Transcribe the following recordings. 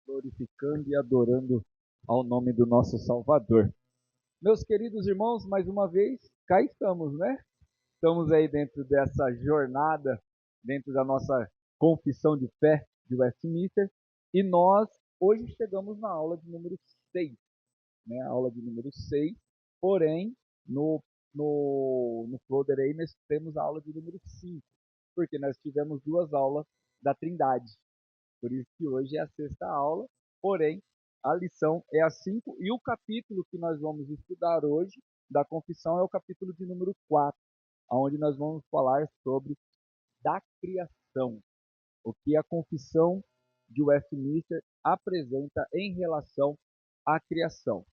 glorificando e adorando ao nome do nosso Salvador. Meus queridos irmãos, mais uma vez, cá estamos, né? Estamos aí dentro dessa jornada, dentro da nossa confissão de fé de Westminster, e nós hoje chegamos na aula de número 6, né? A aula de número 6, porém, no folder aí nós temos a aula de número 5, porque nós tivemos duas aulas da Trindade. Por isso que hoje é a sexta aula, porém, a lição é a 5 e o capítulo que nós vamos estudar hoje da confissão é o capítulo de número 4, onde nós vamos falar sobre da criação, o que a confissão de Westminster apresenta em relação à criação.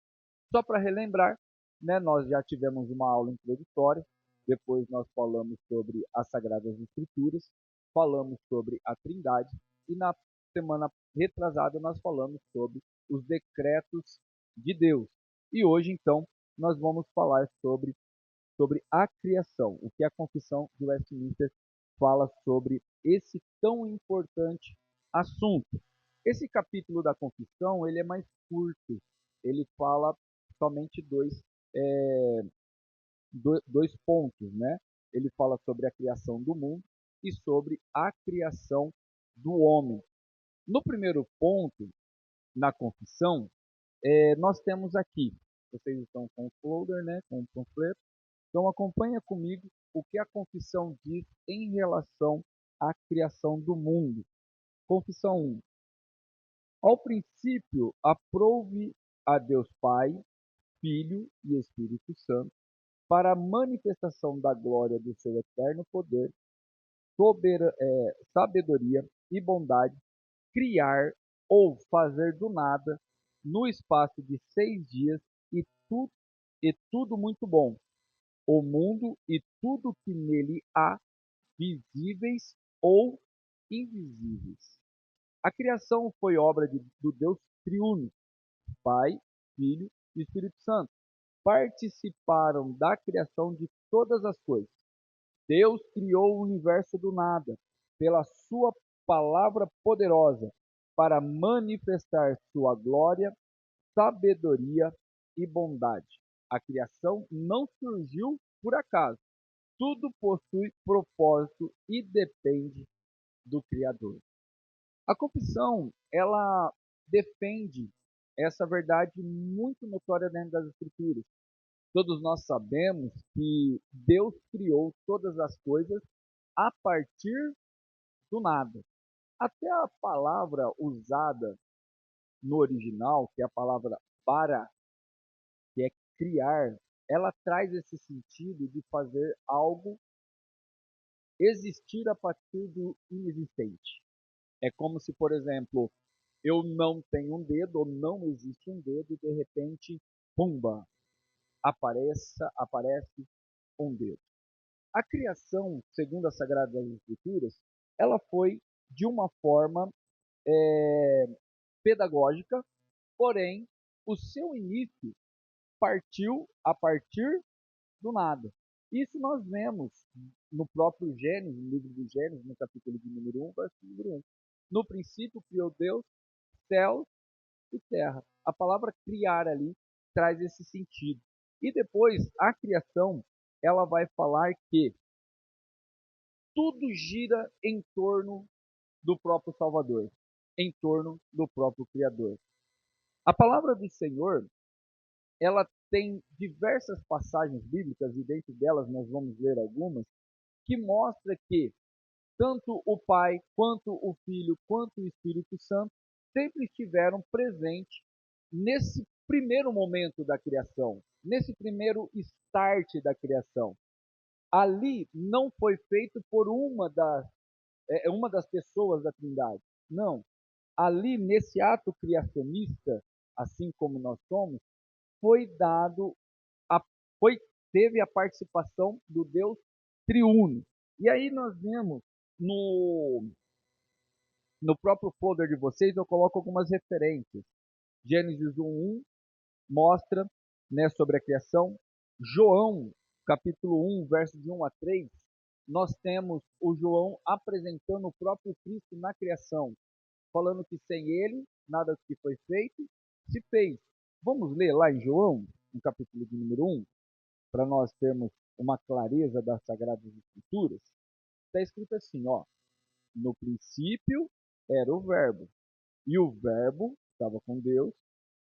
Só para relembrar, né, nós já tivemos uma aula introdutória, depois nós falamos sobre as Sagradas Escrituras, falamos sobre a Trindade e na semana retrasada nós falamos sobre os decretos de Deus. E hoje, então, nós vamos falar sobre a criação, o que a confissão de Westminster fala sobre esse tão importante assunto. Esse capítulo da confissão ele é mais curto, ele fala somente dois pontos, né? Ele fala sobre a criação do mundo e sobre a criação do homem. No primeiro ponto, na confissão, nós temos aqui, vocês estão com o folder, né, com o panfleto, então acompanha comigo o que a confissão diz em relação à criação do mundo. Confissão 1. Ao princípio, aprove a Deus Pai, Filho e Espírito Santo, para a manifestação da glória do seu eterno poder, sabedoria e bondade, criar ou fazer do nada, no espaço de 6 dias, e tudo muito bom, o mundo e tudo que nele há, visíveis ou invisíveis. A criação foi obra do Deus triuno, Pai, Filho e Espírito Santo. Participaram da criação de todas as coisas. Deus criou o universo do nada, pela sua palavra poderosa, para manifestar sua glória, sabedoria e bondade. A criação não surgiu por acaso. Tudo possui propósito e depende do Criador. A confissão, ela defende essa verdade muito notória dentro das Escrituras. Todos nós sabemos que Deus criou todas as coisas a partir do nada. Até a palavra usada no original, que é a palavra bara, que é criar, ela traz esse sentido de fazer algo existir a partir do inexistente. É como se, por exemplo, eu não tenho um dedo ou não existe um dedo e de repente, pumba, aparece um dedo. A criação, segundo as Sagradas Escrituras, ela foi de uma forma pedagógica, porém, o seu início partiu a partir do nada. Isso nós vemos no próprio Gênesis, no livro do Gênesis, no capítulo de número 1, versículo número 1. No princípio criou Deus céus e terra. A palavra criar ali traz esse sentido. E depois, a criação, ela vai falar que tudo gira em torno do próprio Salvador, em torno do próprio Criador. A palavra do Senhor, ela tem diversas passagens bíblicas, e dentro delas nós vamos ler algumas, que mostra que tanto o Pai, quanto o Filho, quanto o Espírito Santo sempre estiveram presentes nesse primeiro momento da criação, nesse primeiro start da criação. Ali não foi feito por uma das pessoas da Trindade. Não. Ali, nesse ato criacionista, assim como nós somos, foi dado, a, foi, teve a participação do Deus triuno. E aí nós vemos no próprio folder de vocês, eu coloco algumas referências. Gênesis 1:1 mostra, né, sobre a criação. João, capítulo 1, versos de 1 a 3, nós temos o João apresentando o próprio Cristo na criação. falando que sem ele, nada do que foi feito se fez. Vamos ler lá em João, no capítulo de número 1, para nós termos uma clareza das Sagradas Escrituras. Está escrito assim, ó, no princípio era o Verbo, e o Verbo estava com Deus,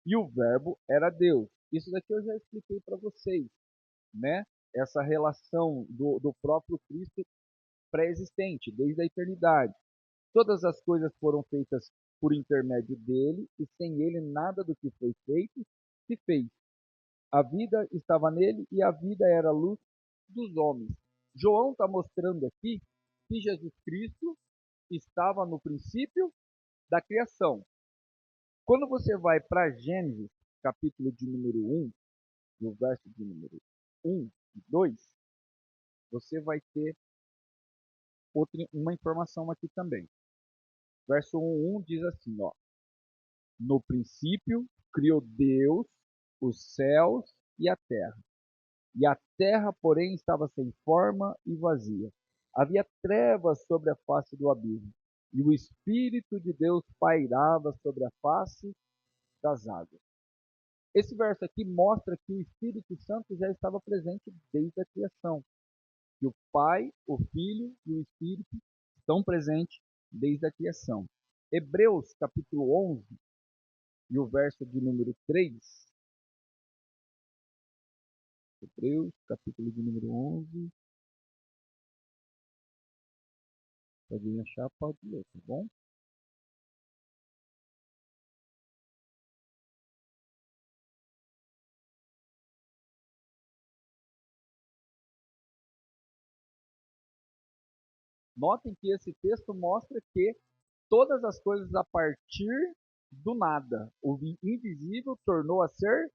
e o Verbo era Deus. Isso daqui eu já expliquei para vocês, né? Essa relação do próprio Cristo pré-existente, desde a eternidade. Todas as coisas foram feitas por intermédio dele, e sem ele nada do que foi feito se fez. A vida estava nele, e a vida era a luz dos homens. João está mostrando aqui que Jesus Cristo estava no princípio da criação. Quando você vai para Gênesis, capítulo de número 1, no verso de número 1 e 2, você vai ter uma informação aqui também. Verso 1 diz assim, ó: no princípio criou Deus os céus e a terra. E a terra, porém, estava sem forma e vazia. Havia trevas sobre a face do abismo, e o Espírito de Deus pairava sobre a face das águas. Esse verso aqui mostra que o Espírito Santo já estava presente desde a criação. Que o Pai, o Filho e o Espírito estão presentes desde a criação. Hebreus capítulo 11 e o verso de número 3. Hebreus capítulo de número 11. Se alguém achar, pode ler, tá bom? Notem que esse texto mostra que todas as coisas a partir do nada, o invisível tornou a ser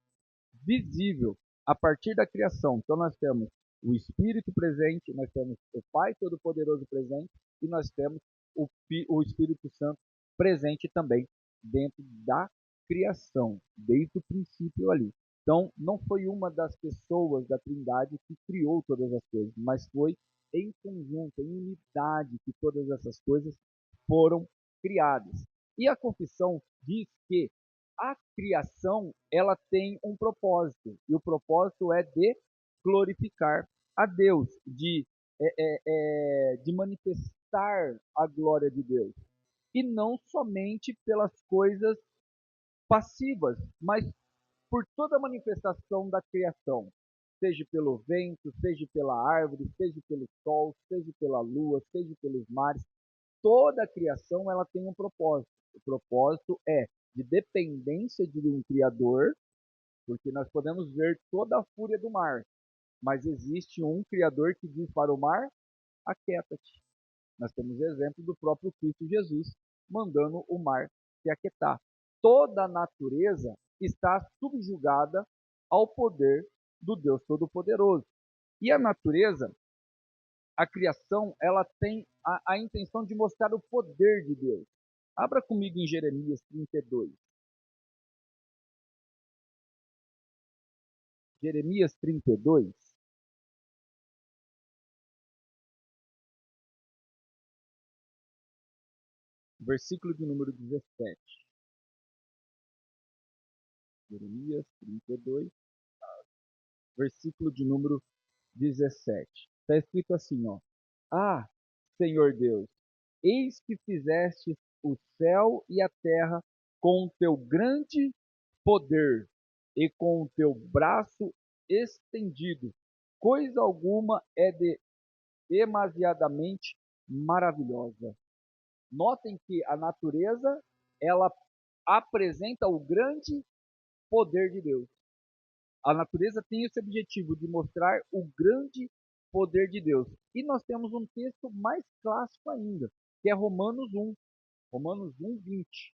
visível a partir da criação. Então nós temos o Espírito presente, nós temos o Pai Todo-Poderoso presente e nós temos o Espírito Santo presente também dentro da criação, desde o princípio ali. Então não foi uma das pessoas da Trindade que criou todas as coisas, mas foi em conjunto, em unidade, que todas essas coisas foram criadas. E a confissão diz que a criação ela tem um propósito, e o propósito é de glorificar a Deus, de manifestar a glória de Deus. E não somente pelas coisas passivas, mas por toda a manifestação da criação, seja pelo vento, seja pela árvore, seja pelo sol, seja pela lua, seja pelos mares. Toda a criação ela tem um propósito. O propósito é de dependência de um Criador, porque nós podemos ver toda a fúria do mar, mas existe um Criador que diz para o mar: aquieta-te. Nós temos exemplo do próprio Cristo Jesus mandando o mar se aquietar. Toda a natureza está subjugada ao poder do Deus Todo-Poderoso. E a natureza, a criação, ela tem a intenção de mostrar o poder de Deus. Abra comigo em Jeremias 32. Jeremias 32, versículo de número 17. Jeremias 32, versículo de número 17. Está escrito assim, ó: ah, Senhor Deus, eis que fizeste o céu e a terra com o teu grande poder e com o teu braço estendido. Coisa alguma é demasiadamente maravilhosa. Notem que a natureza, ela apresenta o grande poder de Deus. A natureza tem esse objetivo de mostrar o grande poder de Deus. E nós temos um texto mais clássico ainda, que é Romanos 1. Romanos 1, 20.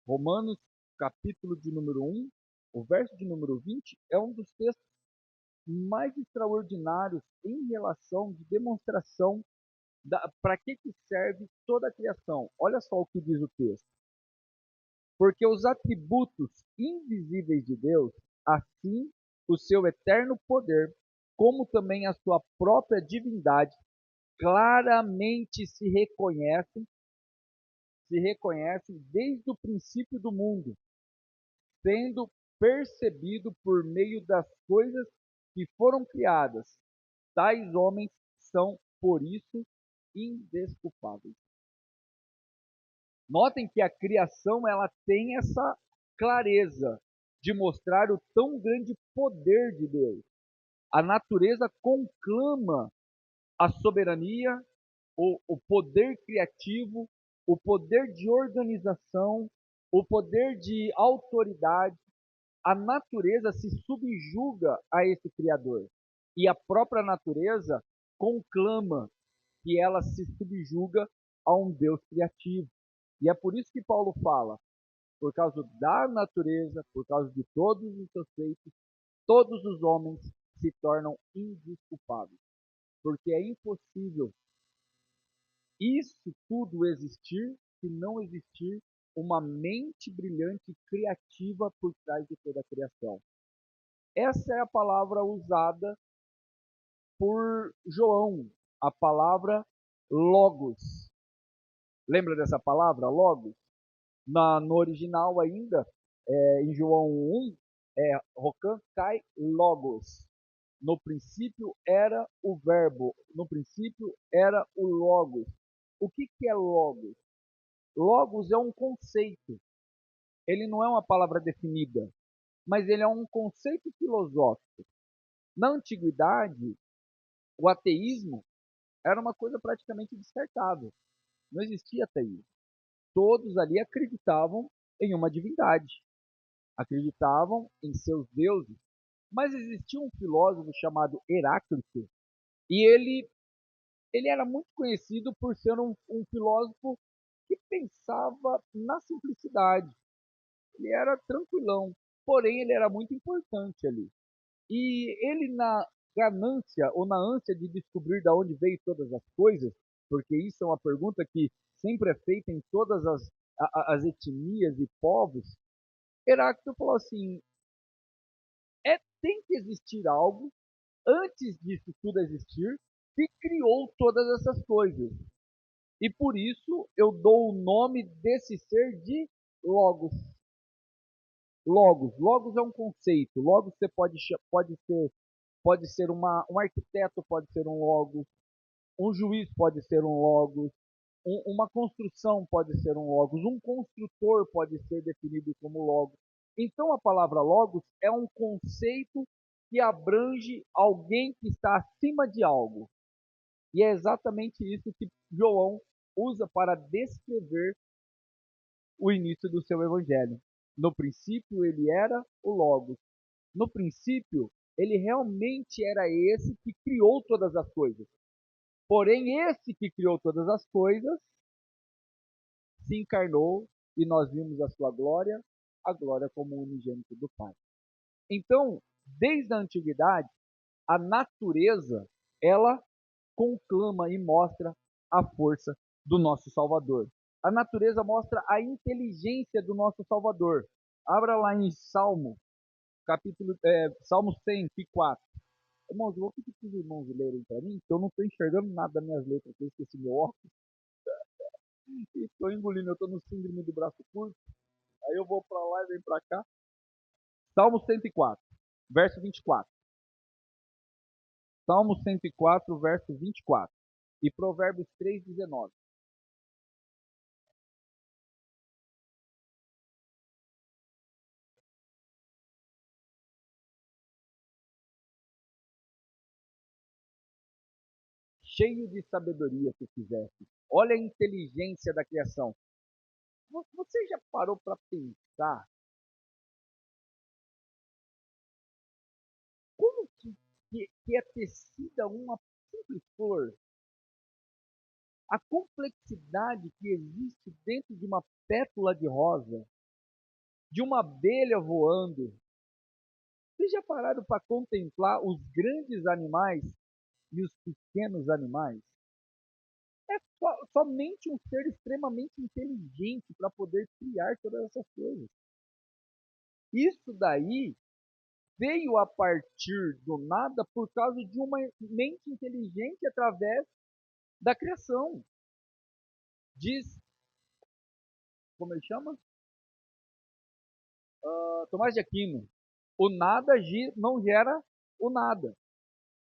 Romanos, capítulo de número 1, o verso de número 20, é um dos textos mais extraordinários em relação de demonstração para que serve toda a criação. Olha só o que diz o texto. Porque os atributos invisíveis de Deus, assim o seu eterno poder, como também a sua própria divindade, claramente se reconhecem desde o princípio do mundo, sendo percebido por meio das coisas que foram criadas. Tais homens são, por isso, indesculpáveis. Notem que a criação ela tem essa clareza de mostrar o tão grande poder de Deus. A natureza conclama a soberania, o poder criativo, o poder de organização, o poder de autoridade. A natureza se subjuga a esse Criador. E a própria natureza conclama que ela se subjuga a um Deus criativo. E é por isso que Paulo fala, por causa da natureza, por causa de todos os seus feitos, todos os homens se tornam indesculpáveis. Porque é impossível isso tudo existir se não existir uma mente brilhante e criativa por trás de toda a criação. Essa é a palavra usada por João, a palavra logos. Lembra dessa palavra, logos? No original ainda, em João 1, Rocan Kai Logos. No princípio era o verbo, no princípio era o logos. O que é logos? Logos é um conceito. Ele não é uma palavra definida, mas ele é um conceito filosófico. Na antiguidade, o ateísmo era uma coisa praticamente descartável. Não existia ateísmo. Todos ali acreditavam em uma divindade, acreditavam em seus deuses. Mas existia um filósofo chamado Heráclito, e ele era muito conhecido por ser um filósofo que pensava na simplicidade. Ele era tranquilão, porém ele era muito importante ali. E ele, na ganância ou na ânsia de descobrir de onde veio todas as coisas, porque isso é uma pergunta que sempre é feita em todas as etnias e povos, Heráclito falou assim: tem que existir algo antes disso tudo existir que criou todas essas coisas. E por isso eu dou o nome desse ser de Logos. Logos é um conceito. Logos você pode ser um arquiteto, pode ser um logos, um juiz pode ser um logos, uma construção pode ser um logos, um construtor pode ser definido como logos. Então a palavra logos é um conceito que abrange alguém que está acima de algo. E é exatamente isso que João usa para descrever o início do seu evangelho. No princípio ele era o logos. No princípio, ele realmente era esse que criou todas as coisas. Porém, esse que criou todas as coisas se encarnou e nós vimos a glória como unigênito do Pai. Então, desde a antiguidade, a natureza, ela conclama e mostra a força do nosso Salvador. A natureza mostra a inteligência do nosso Salvador. Abra lá em Salmo 104. Irmãos, eu vou pedir para os irmãos lerem para mim, porque eu não estou enxergando nada das minhas letras, eu esqueci meu óculos e estou engolindo, eu estou no síndrome do braço curto, aí eu vou para lá e venho para cá. Salmo 104, verso 24. Salmo 104, verso 24. E Provérbios 3, 19. Cheio de sabedoria se fizesse. Olha a inteligência da criação. Você já parou para pensar como que é tecida uma simples flor? A complexidade que existe dentro de uma pétala de rosa, de uma abelha voando. Vocês já pararam para contemplar os grandes animais e os pequenos animais? É somente um ser extremamente inteligente para poder criar todas essas coisas. Isso daí veio a partir do nada por causa de uma mente inteligente através da criação. Diz, como ele chama? Tomás de Aquino. O nada não gera o nada.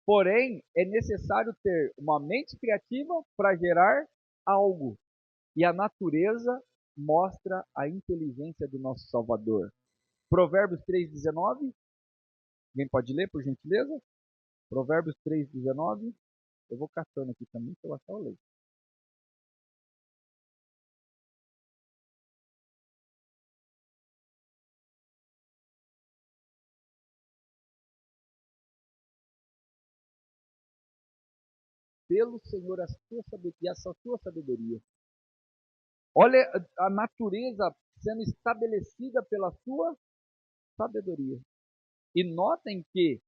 Porém, é necessário ter uma mente criativa para gerar algo. E a natureza mostra a inteligência do nosso Salvador. Provérbios 3,19. Alguém pode ler, por gentileza? Provérbios 3,19. Eu vou catando aqui também, que eu acho que eu leio. Pelo Senhor a sua sabedoria, e a sua sabedoria. Olha a natureza sendo estabelecida pela sua sabedoria. E notem que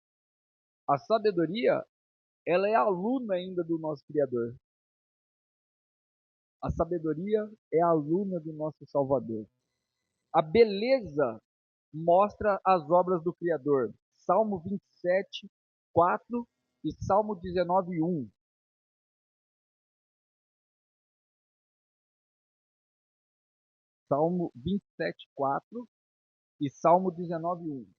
a sabedoria, ela é aluna ainda do nosso Criador. A sabedoria é aluna do nosso Salvador. A beleza mostra as obras do Criador. Salmo 27, 4 e Salmo 19, 1. Salmo 27, 4 e Salmo 19, 1.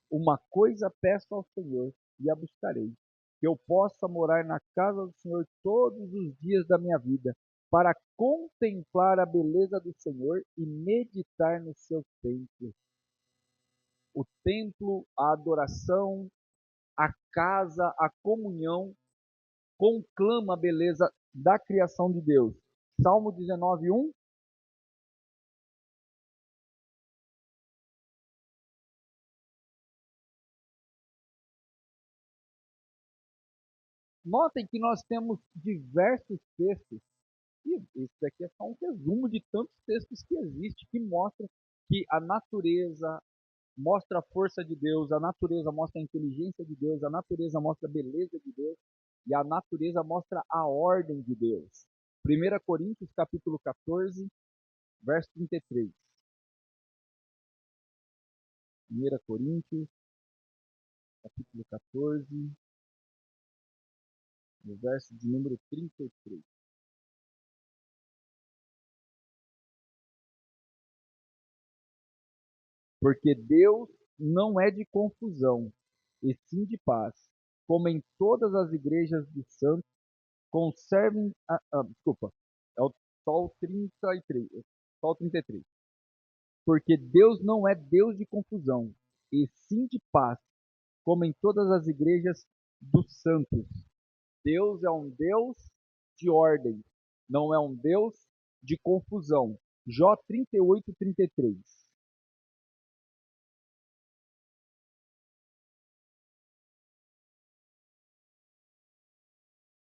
Uma coisa peço ao Senhor e a buscarei, que eu possa morar na casa do Senhor todos os dias da minha vida, para contemplar a beleza do Senhor e meditar no seu templo. O templo, a adoração, a casa, a comunhão, conclama a beleza da criação de Deus. Salmo 19, 1. Notem que nós temos diversos textos, e isso daqui é só um resumo de tantos textos que existem, que mostram que a natureza mostra a força de Deus, a natureza mostra a inteligência de Deus, a natureza mostra a beleza de Deus, e a natureza mostra a ordem de Deus. 1 Coríntios capítulo 14, verso 33. 1 Coríntios capítulo 14, no verso de número 33. Porque Deus não é de confusão, e sim de paz, como em todas as igrejas dos santos, conservem. Desculpa, é o Sol 33. Sol 33. Porque Deus não é Deus de confusão, e sim de paz, como em todas as igrejas dos santos. Deus é um Deus de ordem, não é um Deus de confusão. Jó 38, 33.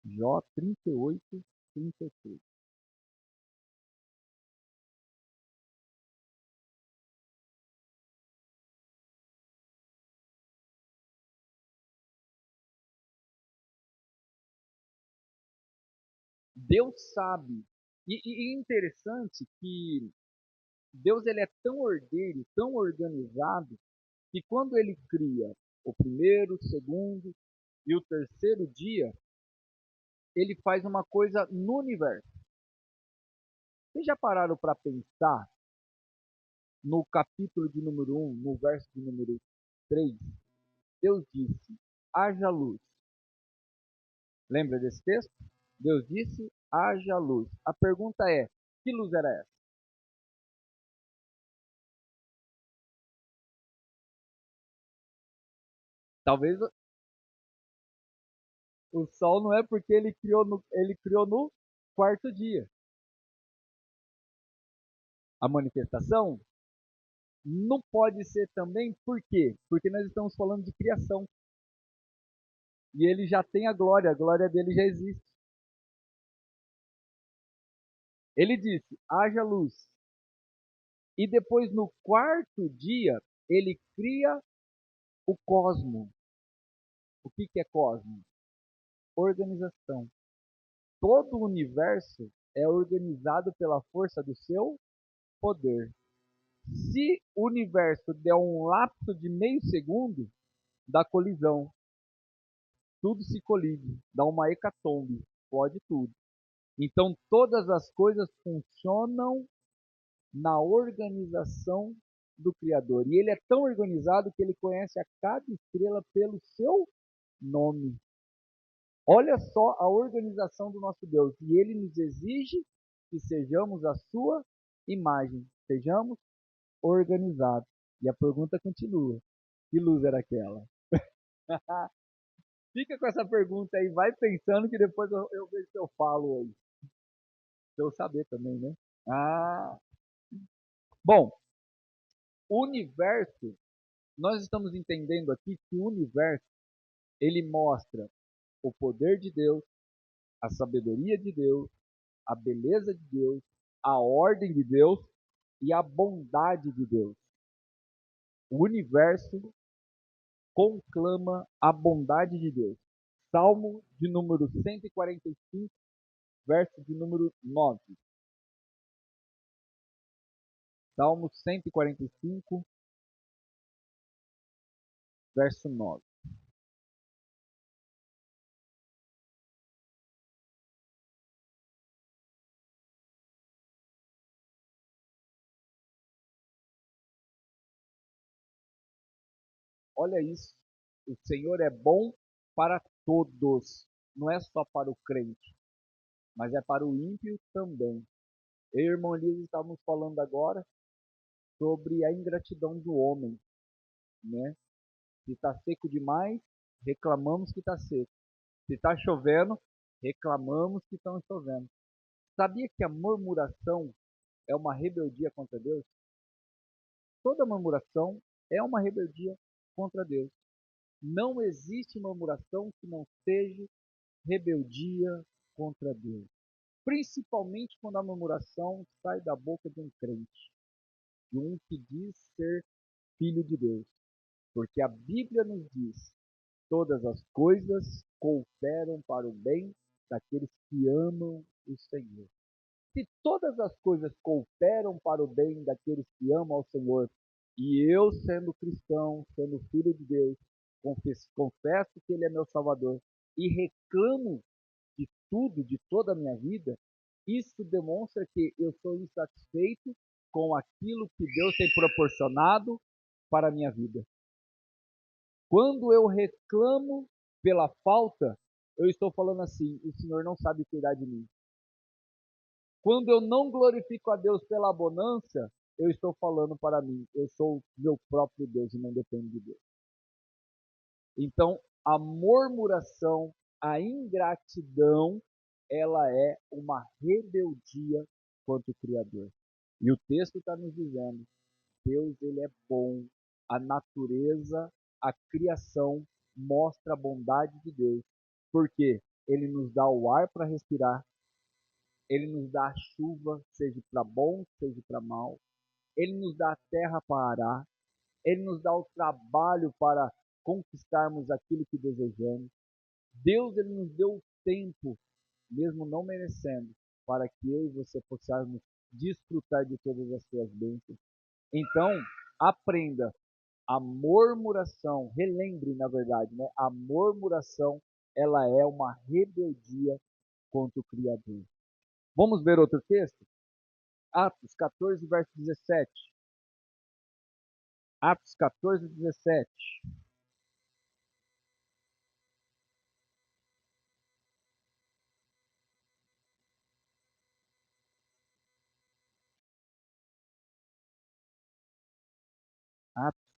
Jó 38, 33. Deus sabe. E interessante que Deus ele é tão ordeiro, tão organizado, que quando ele cria o primeiro, o segundo e o terceiro dia, ele faz uma coisa no universo. Vocês já pararam para pensar no capítulo de número 1, no verso de número 3? Deus disse: haja luz. Lembra desse texto? Deus disse: haja luz. A pergunta é: que luz era essa? Talvez o sol não é porque ele criou no quarto dia. A manifestação não pode ser também por quê? Porque nós estamos falando de criação. E ele já tem a glória dele já existe. Ele disse: haja luz. E depois, no quarto dia, ele cria o cosmo. O que é cosmo? Organização. Todo o universo é organizado pela força do seu poder. Se o universo der um lapso de meio segundo, dá colisão. Tudo se colide, dá uma hecatombe, explode tudo. Então, todas as coisas funcionam na organização do Criador. E ele é tão organizado que ele conhece a cada estrela pelo seu nome. Olha só a organização do nosso Deus. E ele nos exige que sejamos a sua imagem, sejamos organizados. E a pergunta continua: que luz era aquela? Fica com essa pergunta aí, vai pensando que depois eu vejo se eu falo aí. Pra eu saber também, né? Ah, bom, o universo, nós estamos entendendo aqui que o universo, ele mostra o poder de Deus, a sabedoria de Deus, a beleza de Deus, a ordem de Deus e a bondade de Deus. O universo conclama a bondade de Deus. Salmo de número 145, verso de número 9. Salmo 145, verso 9. Olha isso. O Senhor é bom para todos. Não é só para o crente, mas é para o ímpio também. Eu e a irmã Elisa estávamos falando agora sobre a ingratidão do homem, né? Se está seco demais, reclamamos que está seco. Se está chovendo, reclamamos que está chovendo. Sabia que a murmuração é uma rebeldia contra Deus? Toda murmuração é uma rebeldia contra Deus. Não existe murmuração que não seja rebeldia contra Deus. Principalmente quando a murmuração sai da boca de um crente, de um que diz ser filho de Deus. Porque a Bíblia nos diz: todas as coisas cooperam para o bem daqueles que amam o Senhor. Se todas as coisas cooperam para o bem daqueles que amam ao Senhor, e eu, sendo cristão, sendo filho de Deus, confesso que Ele é meu Salvador e reclamo de tudo, de toda a minha vida, isso demonstra que eu sou insatisfeito com aquilo que Deus tem proporcionado para a minha vida. Quando eu reclamo pela falta, eu estou falando assim: o Senhor não sabe cuidar de mim. Quando eu não glorifico a Deus pela abundância, eu estou falando para mim: eu sou meu próprio Deus e não dependo de Deus. Então, a murmuração, a ingratidão, ela é uma rebeldia contra o Criador. E o texto está nos dizendo: Deus, ele é bom. A natureza, a criação mostra a bondade de Deus. Porque ele nos dá o ar para respirar, ele nos dá a chuva, seja para bom, seja para mal. Ele nos dá a terra para arar, ele nos dá o trabalho para conquistarmos aquilo que desejamos. Deus, ele nos deu o tempo, mesmo não merecendo, para que eu e você possamos desfrutar de todas as suas bênçãos. Então, aprenda, a murmuração, relembre na verdade, né? A murmuração, ela é uma rebeldia contra o Criador. Vamos ver outro texto? Atos 14, verso 17. Atos 14, 17. Atos,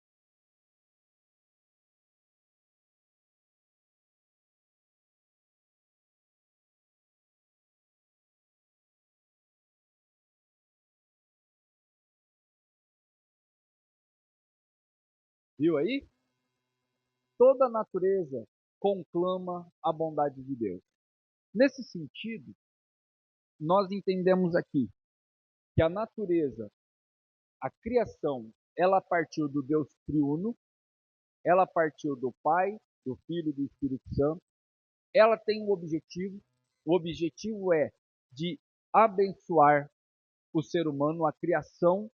viu aí? Toda a natureza conclama a bondade de Deus. Nesse sentido, nós entendemos aqui que a natureza, a criação, ela partiu do Deus triuno, ela partiu do Pai, do Filho e do Espírito Santo. Ela tem um objetivo, o objetivo é de abençoar o ser humano, a criação,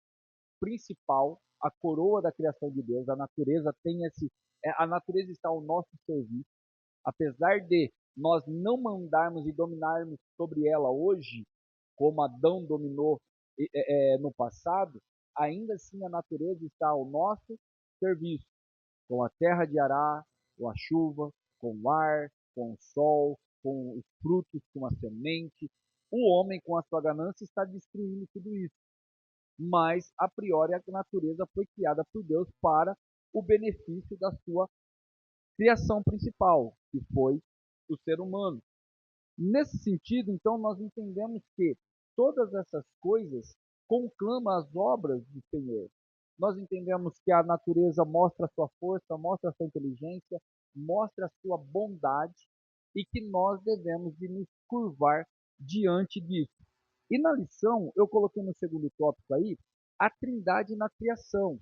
principal, a coroa da criação de Deus. A natureza tem a natureza está ao nosso serviço. Apesar de nós não mandarmos e dominarmos sobre ela hoje, como Adão dominou no passado, ainda assim a natureza está ao nosso serviço, com a terra de arar, com a chuva, com o ar, com o sol, com os frutos, com a semente. O homem, com a sua ganância, está destruindo tudo isso. Mas, a priori, a natureza foi criada por Deus para o benefício da sua criação principal, que foi o ser humano. Nesse sentido, então, nós entendemos que todas essas coisas conclamam as obras do Senhor. Nós entendemos que a natureza mostra a sua força, mostra a sua inteligência, mostra a sua bondade e que nós devemos de nos curvar diante disso. E na lição, eu coloquei no segundo tópico aí, a trindade na criação.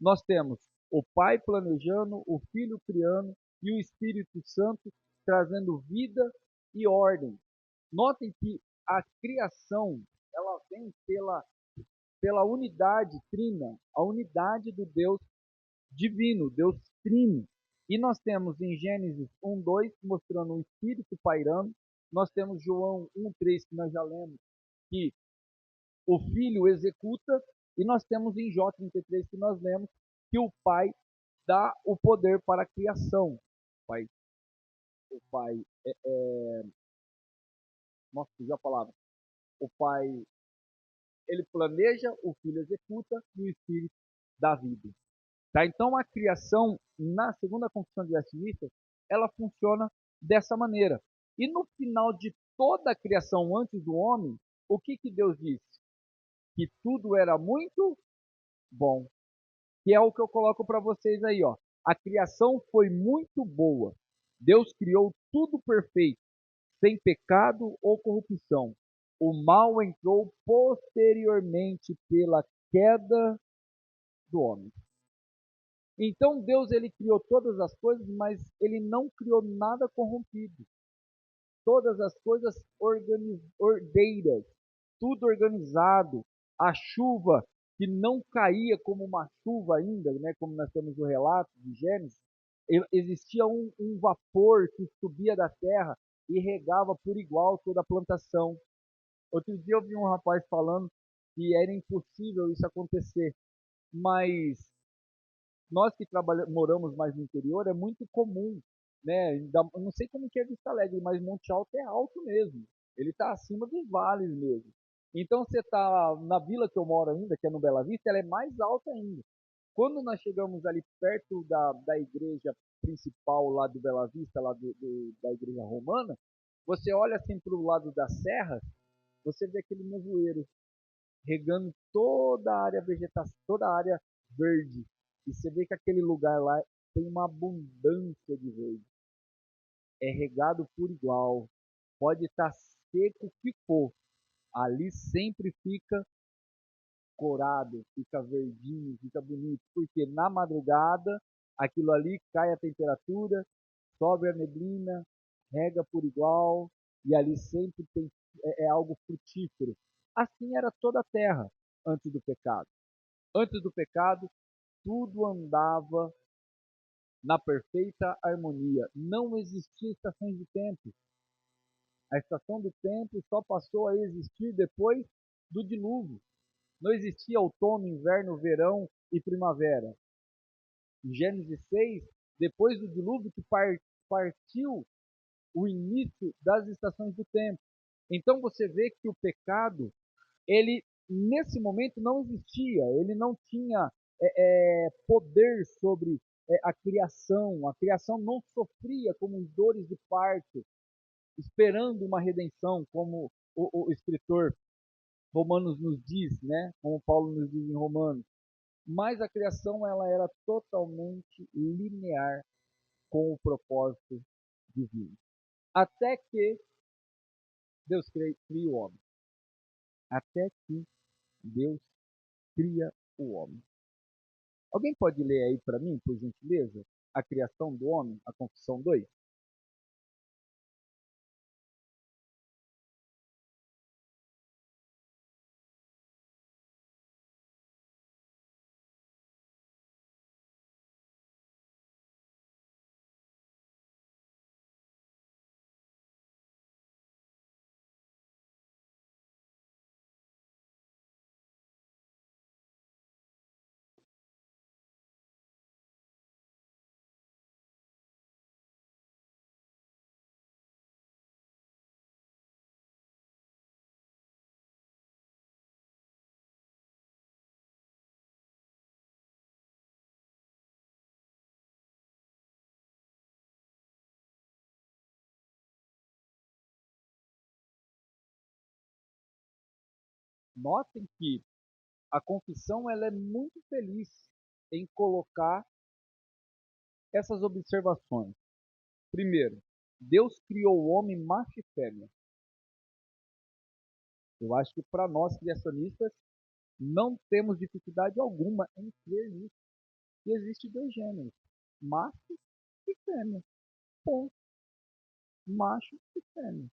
Nós temos o Pai planejando, o Filho criando e o Espírito Santo trazendo vida e ordem. Notem que a criação, ela vem pela unidade trina, a unidade do Deus divino, Deus trino. E nós temos em Gênesis 1:2 mostrando o Espírito pairando. Nós temos João 1:3 que nós já lemos, que o Filho executa. E nós temos em Jó 33 que nós lemos que o Pai dá o poder para a criação. O Pai nossa, fugiu a palavra. O Pai, ele planeja, o Filho executa e o Espírito dá vida. Tá? Então, a criação, na segunda confissão de Westminster, ela funciona dessa maneira. E no final de toda a criação antes do homem, o que Deus disse? Que tudo era muito bom. Que é o que eu coloco para vocês aí, ó. A criação foi muito boa. Deus criou tudo perfeito, sem pecado ou corrupção. O mal entrou posteriormente pela queda do homem. Então Deus ele criou todas as coisas, mas ele não criou nada corrompido. Todas as coisas ordeiras, tudo organizado. A chuva que não caía como uma chuva ainda, né, como nós temos o relato de Gênesis, existia um vapor que subia da terra e regava por igual toda a plantação. Outro dia eu vi um rapaz falando que era impossível isso acontecer, mas nós que moramos mais no interior é muito comum, né? Eu não sei como que é Vista Alegre, mas Monte Alto é alto mesmo. Ele está acima dos vales mesmo. Então você está na vila que eu moro ainda, que é no Bela Vista, ela é mais alta ainda. Quando nós chegamos ali perto da igreja principal lá do Bela Vista, lá da igreja romana, você olha assim para o lado da serra, você vê aquele nevoeiro regando toda a área vegetação, toda a área verde. E você vê que aquele lugar lá tem uma abundância de verde. É regado por igual. Pode estar seco o que for. Ali sempre fica corado, fica verdinho, fica bonito. Porque na madrugada, aquilo ali cai a temperatura, sobe a neblina, rega por igual. E ali sempre é algo frutífero. Assim era toda a terra antes do pecado. Antes do pecado, tudo andava na perfeita harmonia. Não existia estações de tempo. A estação do tempo só passou a existir depois do dilúvio. Não existia outono, inverno, verão e primavera. Em Gênesis 6, depois do dilúvio que partiu o início das estações do tempo. Então você vê que o pecado, ele nesse momento não existia, ele não tinha poder sobre a criação não sofria como dores de parto, esperando uma redenção, como o escritor Romanos nos diz, né? Como Paulo nos diz em Romanos. Mas a criação ela era totalmente linear com o propósito divino. Até que Deus cria o homem. Até que Deus cria o homem. Alguém pode ler aí para mim, por gentileza, a criação do homem, a confissão 2? Notem que a confissão ela é muito feliz em colocar essas observações. Primeiro, Deus criou o homem macho e fêmea. Eu acho que para nós criacionistas não temos dificuldade alguma em crer nisso. Que existe dois gêneros, macho e fêmea. Ponto. Macho e fêmea.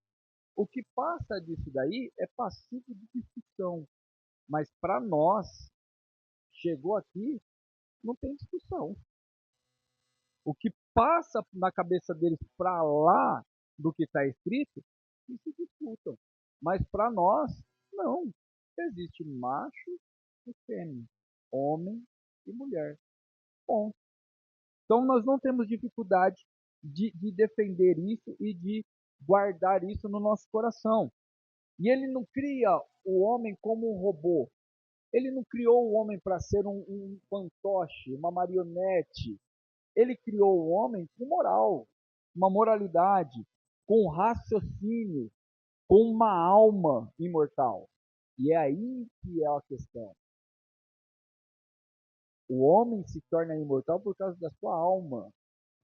O que passa disso daí é passivo de discussão. Mas para nós, chegou aqui, não tem discussão. O que passa na cabeça deles para lá do que está escrito, que se discutam. Mas para nós, não. Existe macho e fêmea, homem e mulher. Ponto. Então nós não temos dificuldade de defender isso e de guardar isso no nosso coração. E ele não cria o homem como um robô. Ele não criou o homem para ser um fantoche, uma marionete. Ele criou o homem com moral, uma moralidade, com raciocínio, com uma alma imortal. E é aí que é a questão. O homem se torna imortal por causa da sua alma.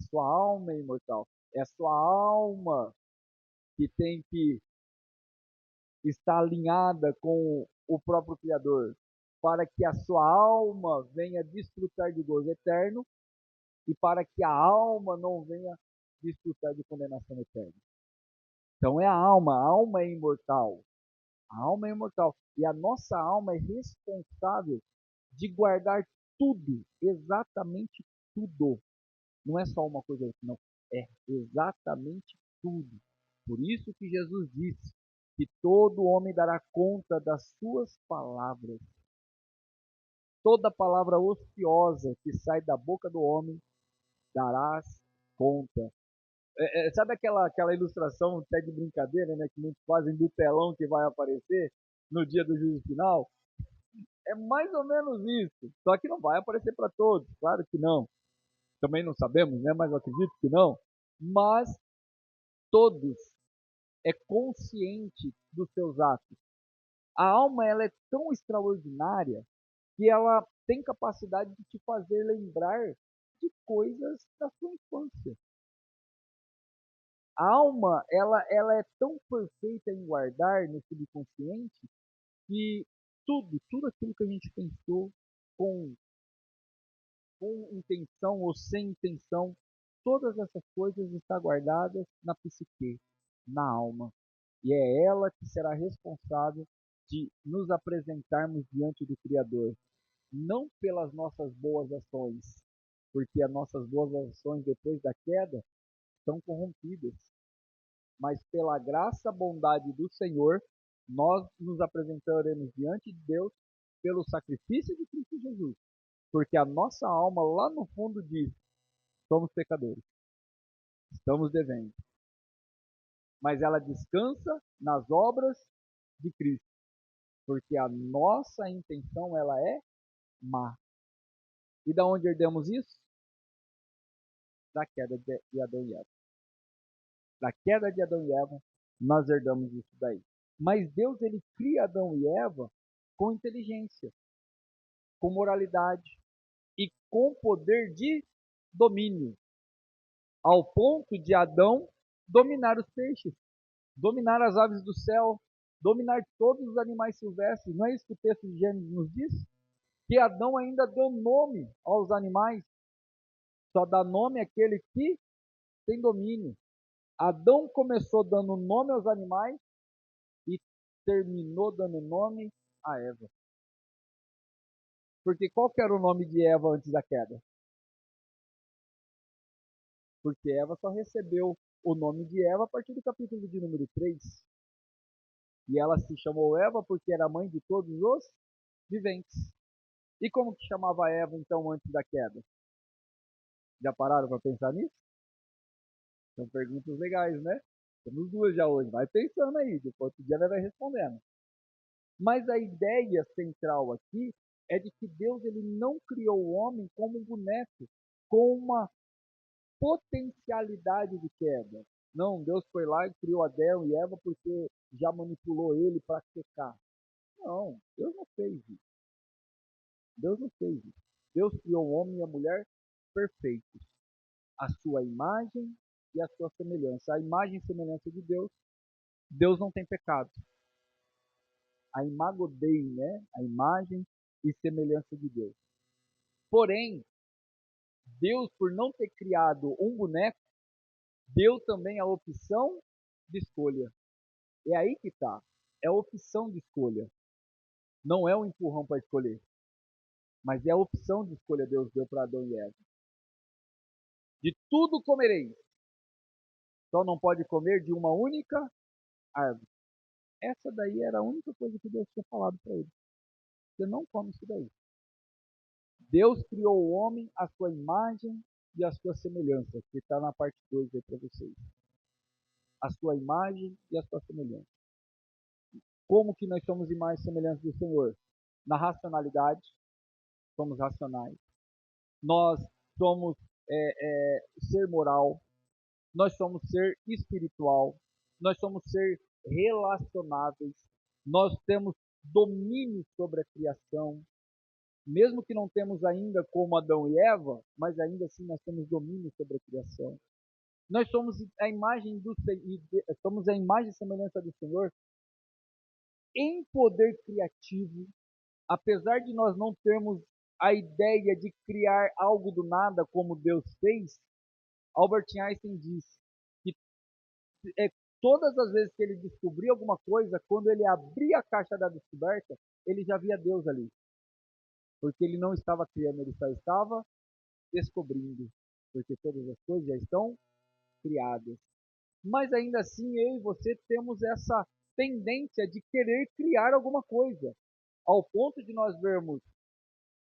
Sua alma é imortal. É a sua alma que tem que estar alinhada com o próprio Criador, para que a sua alma venha desfrutar de gozo eterno e para que a alma não venha desfrutar de condenação eterna. Então é a alma é imortal. A alma é imortal. E a nossa alma é responsável de guardar tudo, exatamente tudo. Não é só uma coisa, não. É exatamente tudo. Por isso que Jesus disse que todo homem dará conta das suas palavras. Toda palavra ociosa que sai da boca do homem darás conta. Sabe aquela ilustração até de brincadeira, né, que muitos fazem do telão que vai aparecer no dia do juízo final? É mais ou menos isso. Só que não vai aparecer para todos, claro que não. Também não sabemos, né, mas eu acredito que não. Mas todos é consciente dos seus atos. A alma ela é tão extraordinária que ela tem capacidade de te fazer lembrar de coisas da sua infância. A alma ela é tão perfeita em guardar no subconsciente que tudo aquilo que a gente pensou com, com intenção ou sem intenção, todas essas coisas estão guardadas na psique, na alma. E é ela que será responsável de nos apresentarmos diante do Criador, não pelas nossas boas ações, porque as nossas boas ações depois da queda estão corrompidas, mas pela graça, bondade do Senhor, nós nos apresentaremos diante de Deus pelo sacrifício de Cristo Jesus, porque a nossa alma lá no fundo diz: somos pecadores, estamos devendo, mas ela descansa nas obras de Cristo, porque a nossa intenção ela é má. E da onde herdamos isso? Da queda de Adão e Eva. Da queda de Adão e Eva, nós herdamos isso daí. Mas Deus ele cria Adão e Eva com inteligência, com moralidade e com poder de domínio, ao ponto de Adão dominar os peixes, dominar as aves do céu, dominar todos os animais silvestres. Não é isso que o texto de Gênesis nos diz? Que Adão ainda deu nome aos animais. Só dá nome àquele que tem domínio. Adão começou dando nome aos animais e terminou dando nome a Eva. Porque qual que era o nome de Eva antes da queda? Porque Eva só recebeu o nome de Eva a partir do capítulo de número 3. E ela se chamou Eva porque era mãe de todos os viventes. E como que chamava Eva então antes da queda? Já pararam para pensar nisso? São perguntas legais, né? Temos duas já hoje. Vai pensando aí, depois outro dia ela vai respondendo. Mas a ideia central aqui é de que Deus ele não criou o homem como um boneco, com uma potencialidade de queda. Não, Deus foi lá e criou Adão e Eva porque já manipulou ele para pecar. Não, Deus não fez isso. Deus não fez isso. Deus criou o homem e a mulher perfeitos, a sua imagem e a sua semelhança. A imagem e semelhança de Deus, Deus não tem pecado. A imago Dei, né? A imagem e semelhança de Deus. Porém, Deus, por não ter criado um boneco, deu também a opção de escolha. É aí que está. É a opção de escolha. Não é um empurrão para escolher, mas é a opção de escolha que Deus deu para Adão e Eva. De tudo comereis, só não pode comer de uma única árvore. Essa daí era a única coisa que Deus tinha falado para ele. Você não come isso daí. Deus criou o homem à sua imagem e à sua semelhança, que está na parte 2 aí para vocês. A sua imagem e a sua semelhança. Como que nós somos imagem e semelhança do Senhor? Na racionalidade, somos racionais. Nós somos ser moral, nós somos ser espiritual, nós somos ser relacionáveis, nós temos domínio sobre a criação, mesmo que não temos ainda como Adão e Eva, mas ainda assim nós temos domínio sobre a criação. Nós somos a imagem somos a imagem e semelhança do Senhor em poder criativo, apesar de nós não termos a ideia de criar algo do nada como Deus fez. Albert Einstein disse que é, todas as vezes que ele descobria alguma coisa, quando ele abria a caixa da descoberta, ele já via Deus ali. Porque ele não estava criando, ele só estava descobrindo. Porque todas as coisas já estão criadas. Mas ainda assim, eu e você temos essa tendência de querer criar alguma coisa. Ao ponto de nós vermos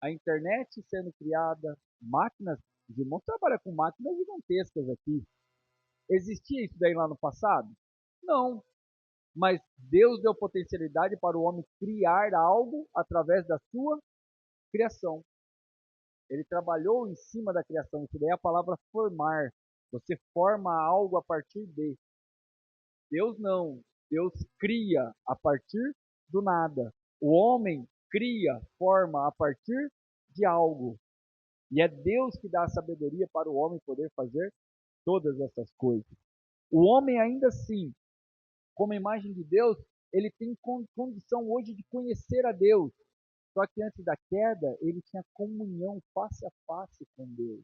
a internet sendo criada, máquinas, os irmãos trabalham com máquinas gigantescas aqui. Existia isso daí lá no passado? Não. Mas Deus deu potencialidade para o homem criar algo através da sua criação. Ele trabalhou em cima da criação. Isso daí é a palavra formar. Você forma algo a partir de. Deus não. Deus cria a partir do nada. O homem cria, forma a partir de algo. E é Deus que dá a sabedoria para o homem poder fazer todas essas coisas. O homem ainda assim, como imagem de Deus, ele tem condição hoje de conhecer a Deus. Só que antes da queda, ele tinha comunhão face a face com Deus.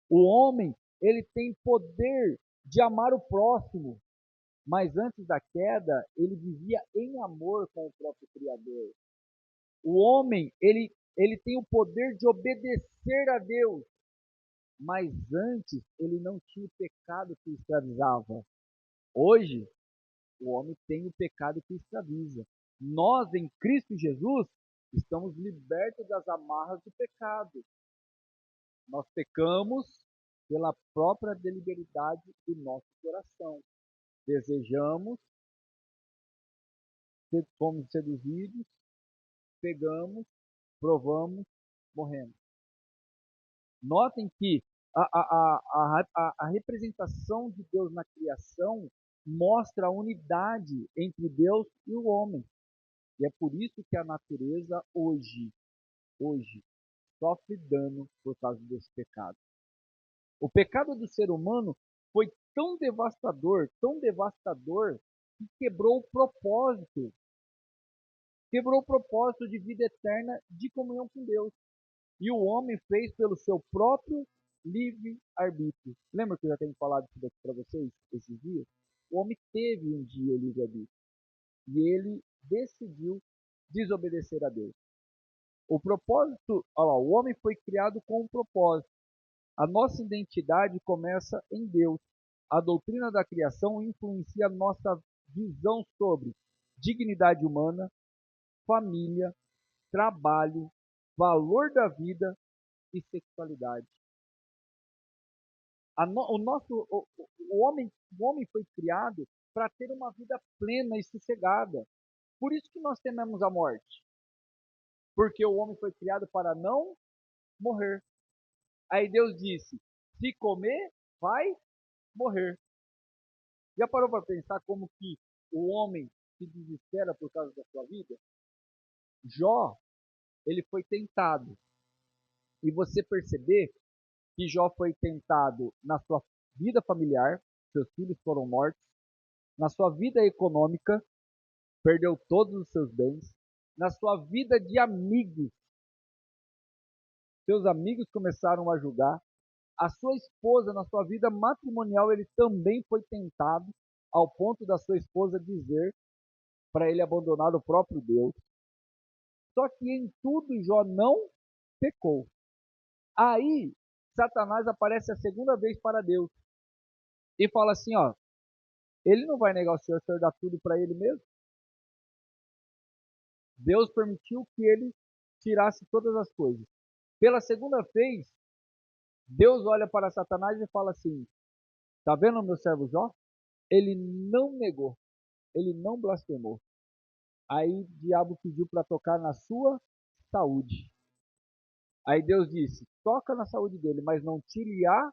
O homem, ele tem poder de amar o próximo, mas antes da queda, ele vivia em amor com o próprio Criador. O homem, ele tem o poder de obedecer a Deus, mas antes ele não tinha o pecado que o escravizava. Hoje, o homem tem o pecado que o escraviza. Nós, em Cristo Jesus, estamos libertos das amarras do pecado. Nós pecamos pela própria deliberidade do nosso coração. Desejamos, fomos seduzidos, pegamos, provamos, morremos. Notem que a representação de Deus na criação mostra a unidade entre Deus e o homem. E é por isso que a natureza hoje sofre dano por causa desse pecado. O pecado do ser humano foi tão devastador, que quebrou o propósito de vida eterna de comunhão com Deus. E o homem fez pelo seu próprio livre-arbítrio. Lembra que eu já tenho falado isso daqui para vocês esses dias? O homem teve um dia o livre-arbítrio. E ele decidiu desobedecer a Deus. O propósito, o homem foi criado com um propósito. A nossa identidade começa em Deus. A doutrina da criação influencia a nossa visão sobre dignidade humana, família, trabalho, valor da vida e sexualidade. O homem foi criado para ter uma vida plena e sossegada. Por isso que nós tememos a morte. Porque o homem foi criado para não morrer. Aí Deus disse: se comer, vai morrer. Já parou para pensar como que o homem se desespera por causa da sua vida? Jó, ele foi tentado. E você perceber que Jó foi tentado na sua vida familiar, seus filhos foram mortos, na sua vida econômica, perdeu todos os seus bens, na sua vida de amigos, seus amigos começaram a julgar, a sua esposa, na sua vida matrimonial, ele também foi tentado, ao ponto da sua esposa dizer para ele abandonar o próprio Deus. Só que em tudo Jó não pecou. Aí, Satanás aparece a segunda vez para Deus e fala assim, ó, ele não vai negar o Senhor dá tudo para ele mesmo? Deus permitiu que ele tirasse todas as coisas. Pela segunda vez, Deus olha para Satanás e fala assim, tá vendo o meu servo Jó? Ele não negou, ele não blasfemou. Aí o diabo pediu para tocar na sua saúde. Aí Deus disse, toca na saúde dele, mas não tire a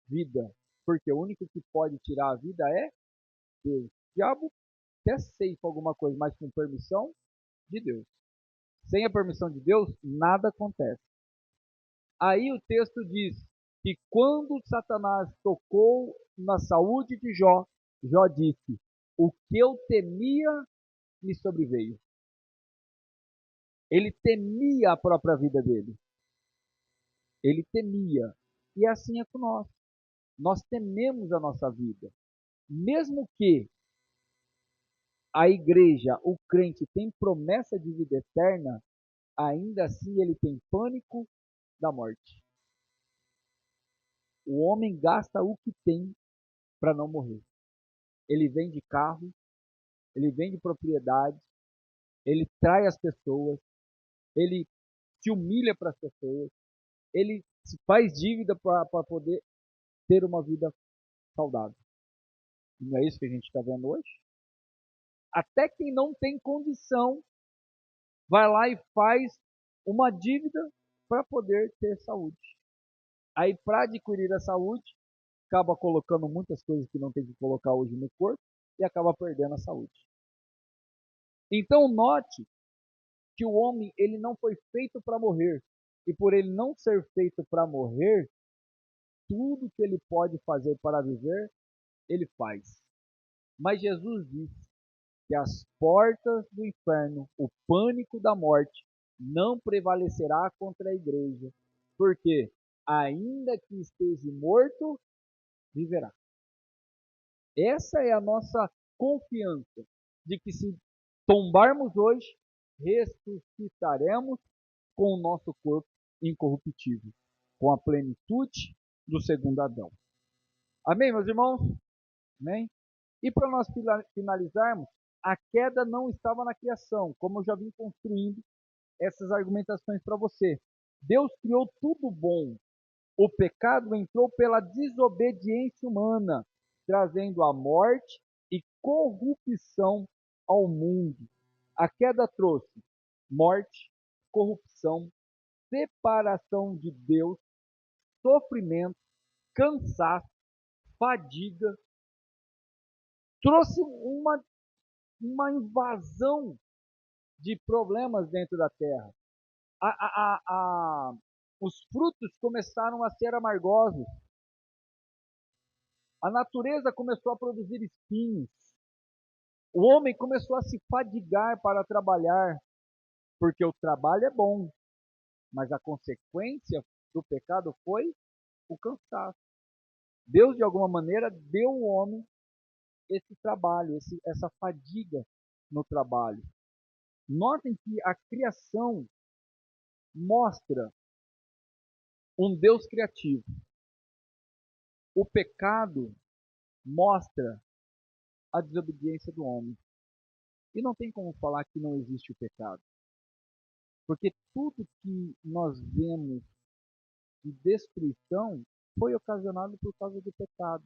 vida, porque o único que pode tirar a vida é Deus. O diabo até ceifa alguma coisa, mas com permissão de Deus. Sem a permissão de Deus, nada acontece. Aí o texto diz que quando Satanás tocou na saúde de Jó, Jó disse, o que eu temia me sobreveio. Ele temia a própria vida dele. Ele temia. E assim é com nós. Nós tememos a nossa vida. Mesmo que a igreja, o crente, tem promessa de vida eterna, ainda assim ele tem pânico da morte. O homem gasta o que tem para não morrer. Ele vende carro, ele vende propriedade, ele trai as pessoas, ele se humilha para as pessoas, ele se faz dívida para poder ter uma vida saudável. Não é isso que a gente está vendo hoje? Até quem não tem condição vai lá e faz uma dívida para poder ter saúde. Aí, para adquirir a saúde, acaba colocando muitas coisas que não tem que colocar hoje no corpo e acaba perdendo a saúde. Então, note que o homem ele não foi feito para morrer. E por ele não ser feito para morrer, tudo que ele pode fazer para viver, ele faz. Mas Jesus disse que as portas do inferno, o pânico da morte, não prevalecerá contra a igreja, porque ainda que esteja morto, viverá. Essa é a nossa confiança de que se tombarmos hoje, ressuscitaremos com o nosso corpo incorruptível, com a plenitude do segundo Adão. Amém, meus irmãos? Amém? E para nós finalizarmos, a queda não estava na criação, como eu já vim construindo essas argumentações para você. Deus criou tudo bom. O pecado entrou pela desobediência humana, trazendo a morte e corrupção ao mundo. A queda trouxe morte, corrupção, separação de Deus, sofrimento, cansaço, fadiga, trouxe uma invasão de problemas dentro da terra. Os frutos começaram a ser amargosos. A natureza começou a produzir espinhos. O homem começou a se fadigar para trabalhar, porque o trabalho é bom, mas a consequência do pecado foi o cansaço. Deus, de alguma maneira, deu ao homem esse trabalho, essa fadiga no trabalho. Notem que a criação mostra um Deus criativo. O pecado mostra a desobediência do homem. E não tem como falar que não existe o pecado. Porque tudo que nós vemos de destruição foi ocasionado por causa do pecado.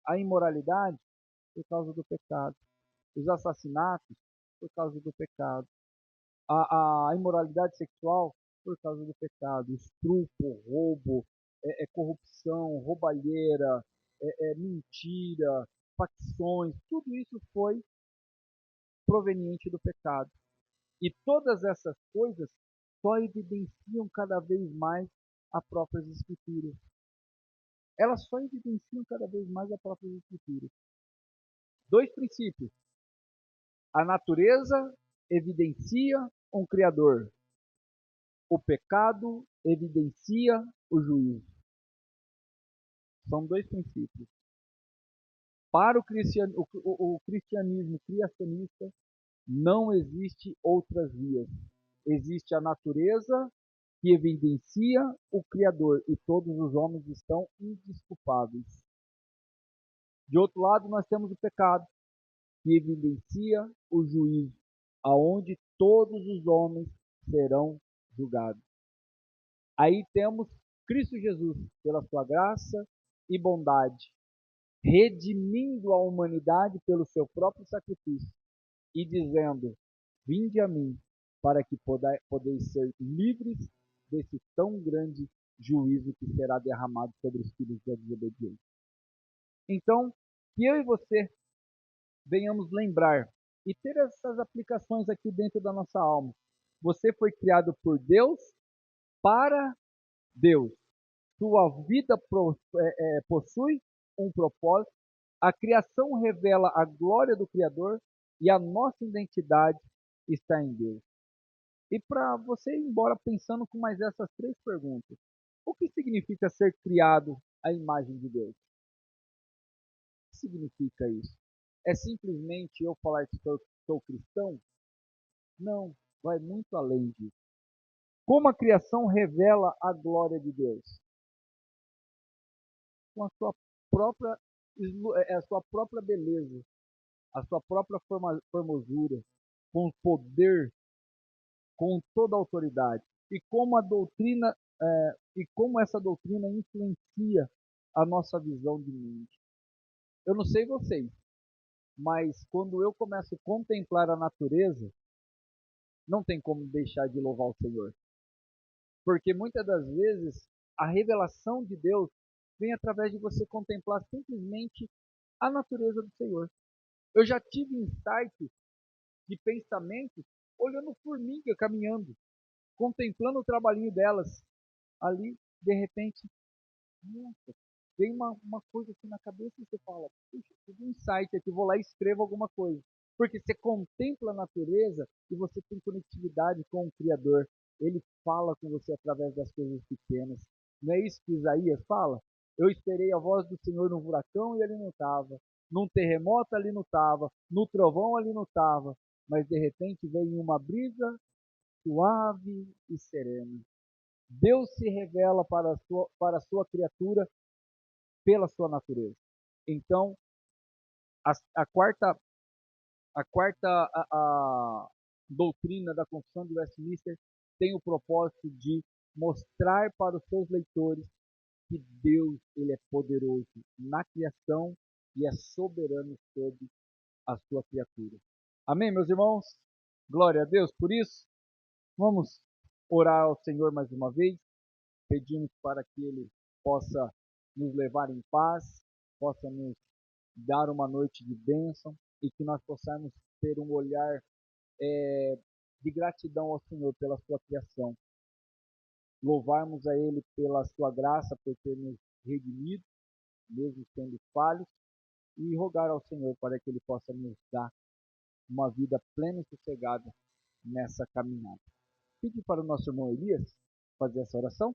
A imoralidade, por causa do pecado. Os assassinatos, por causa do pecado. A imoralidade sexual, por causa do pecado. Estupro, roubo, corrupção, roubalheira, mentira, facções, tudo isso foi proveniente do pecado. E todas essas coisas só evidenciam cada vez mais as próprias Escrituras. Elas só evidenciam cada vez mais as próprias Escrituras. Dois princípios. A natureza evidencia um Criador. O pecado evidencia o juízo. São dois princípios. Para o cristianismo criacionista, não existe outras vias. Existe a natureza que evidencia o Criador e todos os homens estão indesculpáveis. De outro lado, nós temos o pecado que evidencia o juízo, aonde todos os homens serão julgados. Aí temos Cristo Jesus, pela sua graça e bondade, redimindo a humanidade pelo seu próprio sacrifício e dizendo: vinde a mim, para que podeis ser livres desse tão grande juízo que será derramado sobre os filhos da desobediência. Então, que eu e você venhamos lembrar e ter essas aplicações aqui dentro da nossa alma. Você foi criado por Deus, para Deus. Sua vida possui um propósito. A criação revela a glória do Criador e a nossa identidade está em Deus. E para você ir embora pensando com mais essas três perguntas. O que significa ser criado à imagem de Deus? O que significa isso? É simplesmente eu falar que sou cristão? Não, vai muito além disso. Como a criação revela a glória de Deus? Com a sua própria, a sua própria beleza, a sua própria formosura, com o poder, com toda a autoridade. E como a doutrina, e como essa doutrina influencia a nossa visão de mundo. Eu não sei vocês, mas quando eu começo a contemplar a natureza, não tem como deixar de louvar o Senhor. Porque muitas das vezes a revelação de Deus vem através de você contemplar simplesmente a natureza do Senhor. Eu já tive insights de pensamentos olhando formiga caminhando, contemplando o trabalhinho delas. Ali, de repente, nossa, vem uma coisa assim na cabeça e você fala, puxa, tive um insight aqui, vou lá e escrevo alguma coisa. Porque você contempla a natureza e você tem conectividade com o Criador. Ele fala com você através das coisas pequenas. Não é isso que Isaías fala? Eu esperei a voz do Senhor no furacão e ele não estava. Num terremoto ali não estava. No trovão ali não estava. Mas de repente veio uma brisa suave e serena. Deus se revela para a sua criatura pela sua natureza. Então, a quarta doutrina da Confissão de Westminster tem o propósito de mostrar para os seus leitores que Deus ele é poderoso na criação e é soberano sobre a sua criatura. Amém, meus irmãos? Glória a Deus por isso. Vamos orar ao Senhor mais uma vez. Pedimos para que Ele possa nos levar em paz, possa nos dar uma noite de bênção e que nós possamos ter um olhar de gratidão ao Senhor pela sua criação. Louvarmos a Ele pela sua graça, por ter nos redimido, mesmo sendo falhos, e rogar ao Senhor para que Ele possa nos dar uma vida plena e sossegada nessa caminhada. Pedir para o nosso irmão Elias fazer essa oração.